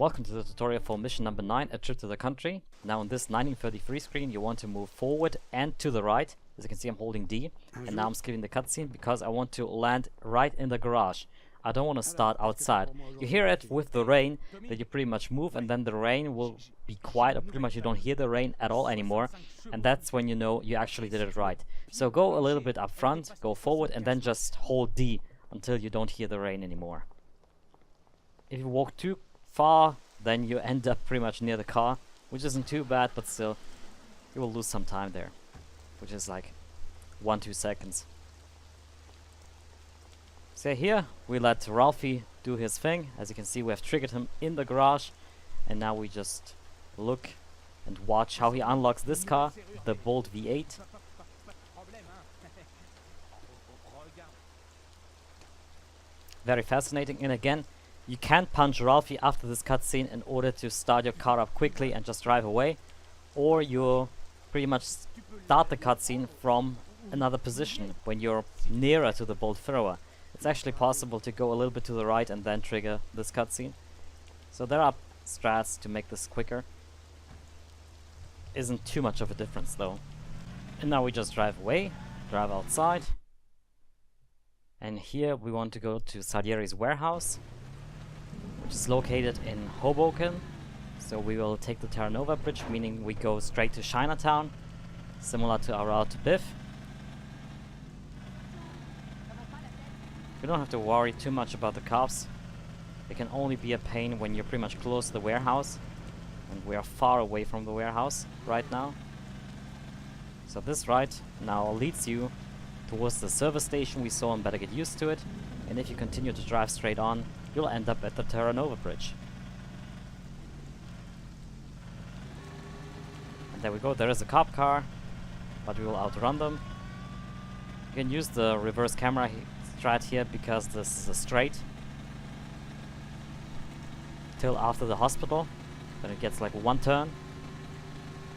Welcome to the tutorial for mission number 9, a trip to the country. Now on this 1933 screen you want to move forward and to the right. As you can see, I'm holding D, and now I'm skipping the cutscene because I want to land right in the garage. I don't want to start outside. You hear it with the rain that you pretty much move, and then the rain will be quiet, or pretty much you don't hear the rain at all anymore, and that's when you know you actually did it right. So go a little bit up front, go forward, and then just hold D until you don't hear the rain anymore. If you walk too far, then you end up pretty much near the car, which isn't too bad, but still you will lose some time there, which is like 1-2 seconds. So here we let Ralphie do his thing. As you can see, we have triggered him in the garage, and now we just look and watch how he unlocks this car, the Bolt V8. Very fascinating. And again, you can't punch Ralphie after this cutscene in order to start your car up quickly and just drive away, or you pretty much start the cutscene from another position when you're nearer to the bolt thrower. It's actually possible to go a little bit to the right and then trigger this cutscene. So there are strats to make this quicker. Isn't too much of a difference though. And now we just drive away, drive outside. And here we want to go to Salieri's warehouse, which is located in Hoboken. So we will take the Terra Nova bridge, meaning we go straight to Chinatown, similar to our route to Biff. You don't have to worry too much about the cops. They can only be a pain when you're pretty much close to the warehouse, and we are far away from the warehouse right now. So this right now leads you towards the service station we saw, and better get used to it. And if you continue to drive straight on, you'll end up at the Terra Nova bridge. And there we go, there is a cop car, but we will outrun them. You can use the reverse camera strat here because this is a straight till after the hospital. Then it gets like one turn.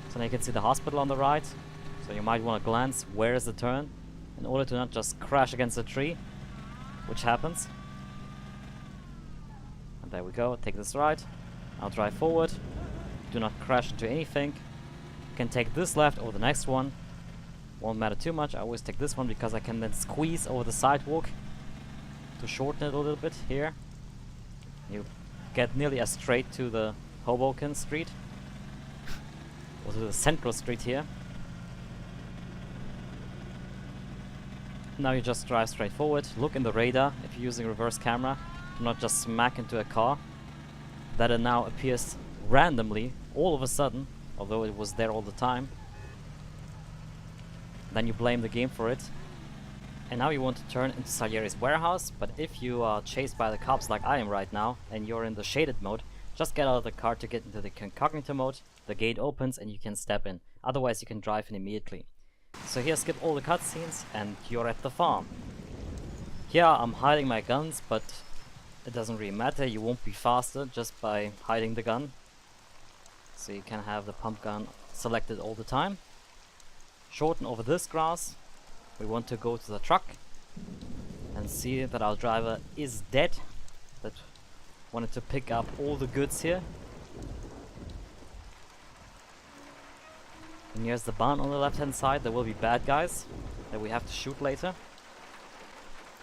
So now you can see the hospital on the right. So you might want to glance where is the turn in order to not just crash against a tree, which happens. And there we go, take this right. I'll drive forward. Do not crash into anything. You can take this left or the next one. Won't matter too much. I always take this one because I can then squeeze over the sidewalk to shorten it a little bit here. You get nearly as straight to the Hoboken street, or to the central street here. Now you just drive straight forward. Look in the radar if you're using reverse camera. Do not just smack into a car that it now appears randomly all of a sudden, although it was there all the time. Then you blame the game for it. And now you want to turn into Salieri's warehouse, but if you are chased by the cops like I am right now, and you're in the shaded mode, just get out of the car to get into the incognito mode. The gate opens and you can step in. Otherwise you can drive in immediately. So here, skip all the cutscenes and you're at the farm. Here I'm hiding my guns, but it doesn't really matter. You won't be faster just by hiding the gun. So you can have the pump gun selected all the time. Shorten over this grass. We want to go to the truck and see that our driver is dead. That wanted to pick up all the goods here. And here's the barn on the left hand side. There will be bad guys that we have to shoot later.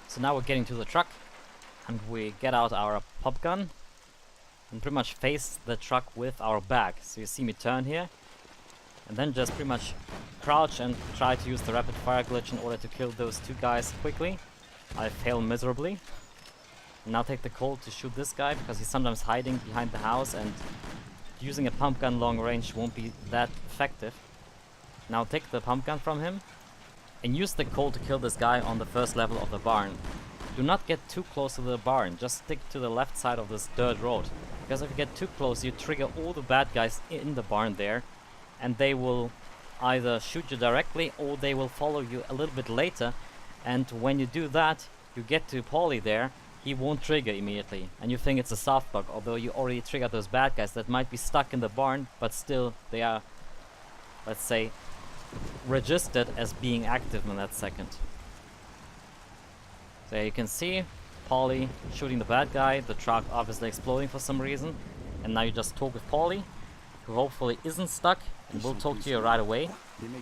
So now we're getting to the truck, and we get out our pop gun and pretty much face the truck with our back. So you see me turn here and then just pretty much crouch and try to use the rapid fire glitch in order to kill those two guys quickly. I fail miserably. And now take the Colt to shoot this guy because he's sometimes hiding behind the house, and using a pump gun long range won't be that effective. Now take the pump gun from him and use the Colt to kill this guy on the first level of the barn. Do not get too close to the barn, just stick to the left side of this dirt road, because if you get too close you trigger all the bad guys in the barn there, and they will either shoot you directly or they will follow you a little bit later, and when you do that you get to Paulie there, he won't trigger immediately and you think it's a soft bug, although you already triggered those bad guys that might be stuck in the barn, but still they are, let's say, registered as being active in that second. So you can see Paulie shooting the bad guy, the truck obviously exploding for some reason. and now you just talk with Paulie, who hopefully isn't stuck and will talk to you right away.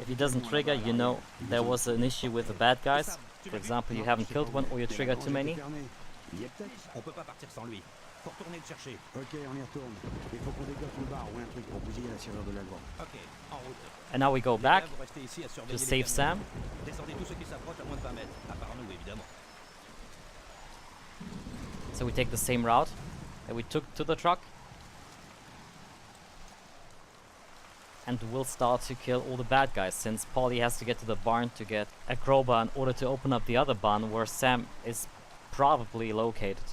If he doesn't trigger, you know there was an issue with the bad guys. For example, you haven't killed one or you trigger too many. And now we go back to save Sam. So we take the same route that we took to the truck. And we'll start to kill all the bad guys, since Paulie has to get to the barn to get a crowbar in order to open up the other barn where Sam is probably located.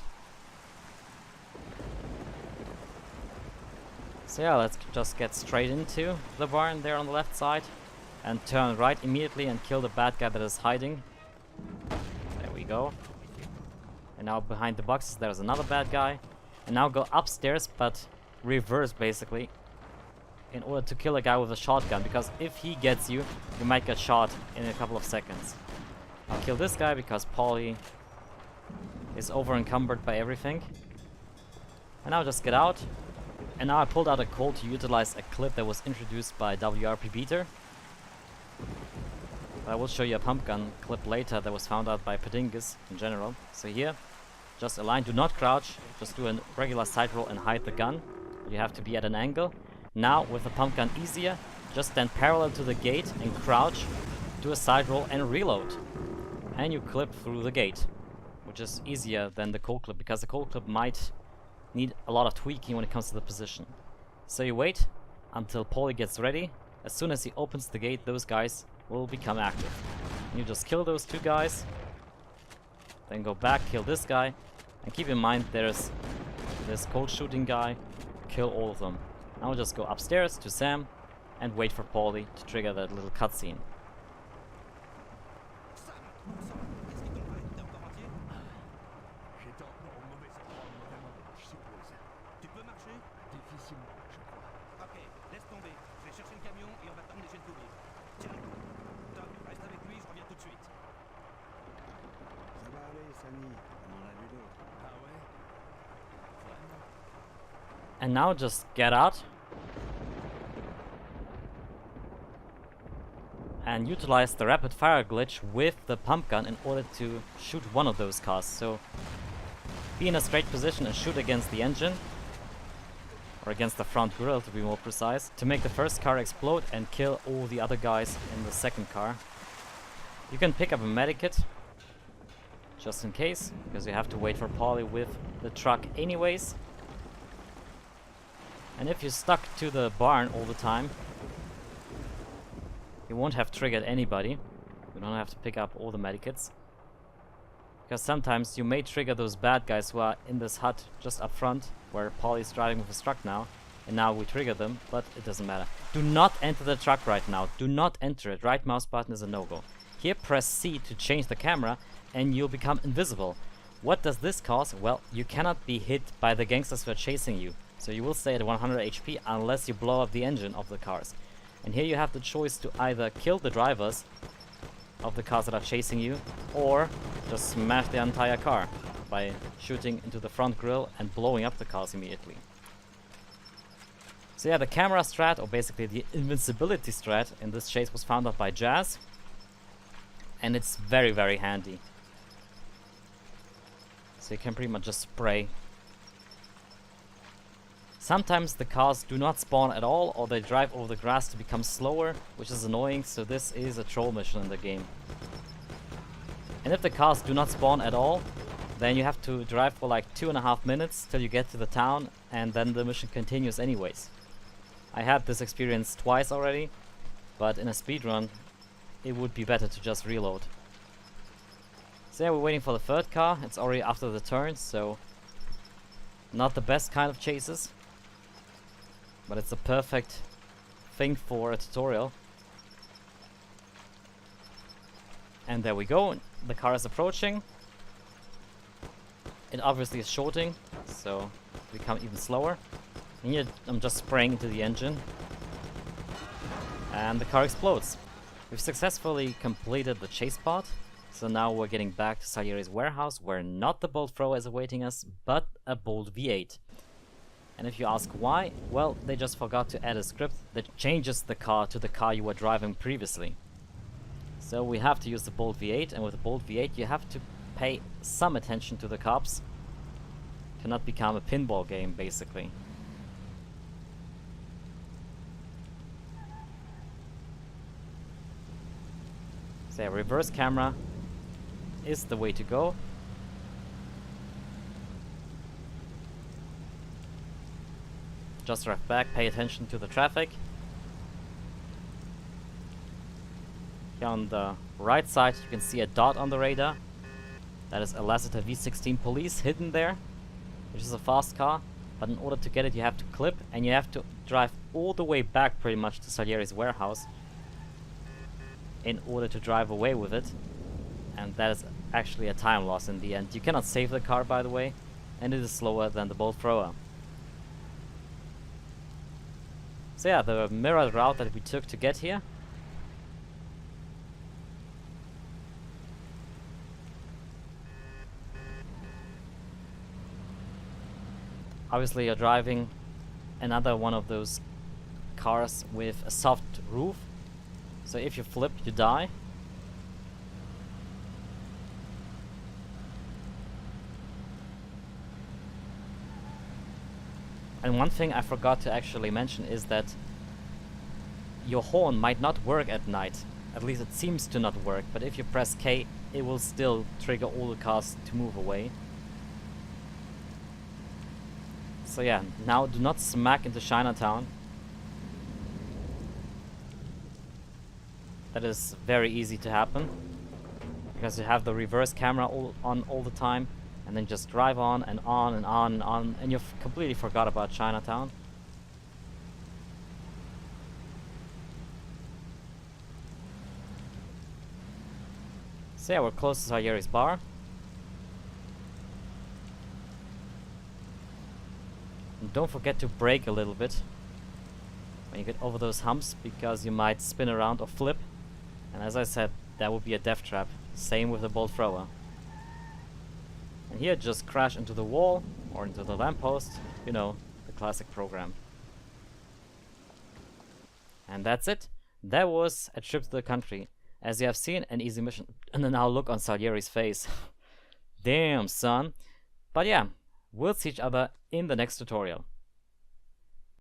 So yeah, let's just get straight into the barn there on the left side and turn right immediately and kill the bad guy that is hiding. There we go. And now behind the boxes there's another bad guy. And now go upstairs, but reverse basically, in order to kill a guy with a shotgun, because if he gets you, you might get shot in a couple of seconds. I'll kill this guy because Paulie is over encumbered by everything. And now just get out. And now I pulled out a code to utilize a clip that was introduced by WRP Beater. I will show you a pump gun clip later that was found out by Pedingus in general. So here, just align, do not crouch, just do a regular side roll and hide the gun. You have to be at an angle. Now, with the pump gun easier, just stand parallel to the gate and crouch, do a side roll and reload. And you clip through the gate, which is easier than the cold clip, because the cold clip might need a lot of tweaking when it comes to the position. So you wait until Paulie gets ready. As soon as he opens the gate, those guys will become active. And you just kill those two guys, then go back, kill this guy, and keep in mind there's this cold shooting guy, kill all of them. Now we'll just go upstairs to Sam and wait for Paulie to trigger that little cutscene. And now just get out and utilize the rapid fire glitch with the pump gun in order to shoot one of those cars. So be in a straight position and shoot against the engine, or against the front grille to be more precise, to make the first car explode and kill all the other guys in the second car. You can pick up a medikit just in case, because you have to wait for Paulie with the truck anyways. And if you're stuck to the barn all the time, you won't have triggered anybody. You don't have to pick up all the medikits, because sometimes you may trigger those bad guys who are in this hut just up front, where Paulie's driving with his truck now, and now we trigger them, but it doesn't matter. Do not enter the truck right now. Do not enter it. Right mouse button is a no-go. Here press C to change the camera and you'll become invisible. What does this cause? Well, you cannot be hit by the gangsters who are chasing you. So you will stay at 100 HP unless you blow up the engine of the cars. And here you have the choice to either kill the drivers of the cars that are chasing you, or just smash the entire car by shooting into the front grille and blowing up the cars immediately. So yeah, the camera strat, or basically the invincibility strat in this chase, was found out by Jazz. And it's very, very handy. So you can pretty much just spray. Sometimes the cars do not spawn at all, or they drive over the grass to become slower, which is annoying, so this is a troll mission in the game. And if the cars do not spawn at all, then you have to drive for like 2.5 minutes till you get to the town, and then the mission continues anyways. I had this experience twice already, but in a speedrun it would be better to just reload. So yeah, we're waiting for the third car. It's already after the turn, so not the best kind of chases, but it's a perfect thing for a tutorial. And there we go, the car is approaching. It obviously is shorting, so become even slower. And here I'm just spraying into the engine, and the car explodes. We've successfully completed the chase part, so now we're getting back to Salieri's warehouse, where not the bolt thrower is awaiting us, but a bolt V8. And if you ask why, well, they just forgot to add a script that changes the car to the car you were driving previously. So we have to use the Bolt V8, and with the Bolt V8 you have to pay some attention to the cops to not become a pinball game, basically. So yeah, reverse camera is the way to go. Just drive back, pay attention to the traffic. Here on the right side you can see a dot on the radar. That is a Lasseter V16 Police hidden there, which is a fast car. But in order to get it you have to clip, and you have to drive all the way back pretty much to Salieri's warehouse in order to drive away with it. And that is actually a time loss in the end. You cannot save the car, by the way, and it is slower than the Bolt Thrower. So yeah, the mirrored route that we took to get here. Obviously you're driving another one of those cars with a soft roof. So if you flip, you die. And one thing I forgot to actually mention is that your horn might not work at night. At least it seems to not work, but if you press K, it will still trigger all the cars to move away. So yeah, now do not smack into Chinatown. That is very easy to happen, because you have the reverse camera on all the time, and then just drive on and on and on and on, and you've completely forgot about Chinatown. So yeah, we're close to Salieri's bar. And don't forget to brake a little bit when you get over those humps, because you might spin around or flip. And as I said, that would be a death trap. Same with the Bolt Thrower. And here just crash into the wall or into the lamppost. You know, the classic program. And that's it. That was a trip to the country. As you have seen, an easy mission. And then now look on Salieri's face. Damn, son. But yeah, we'll see each other in the next tutorial.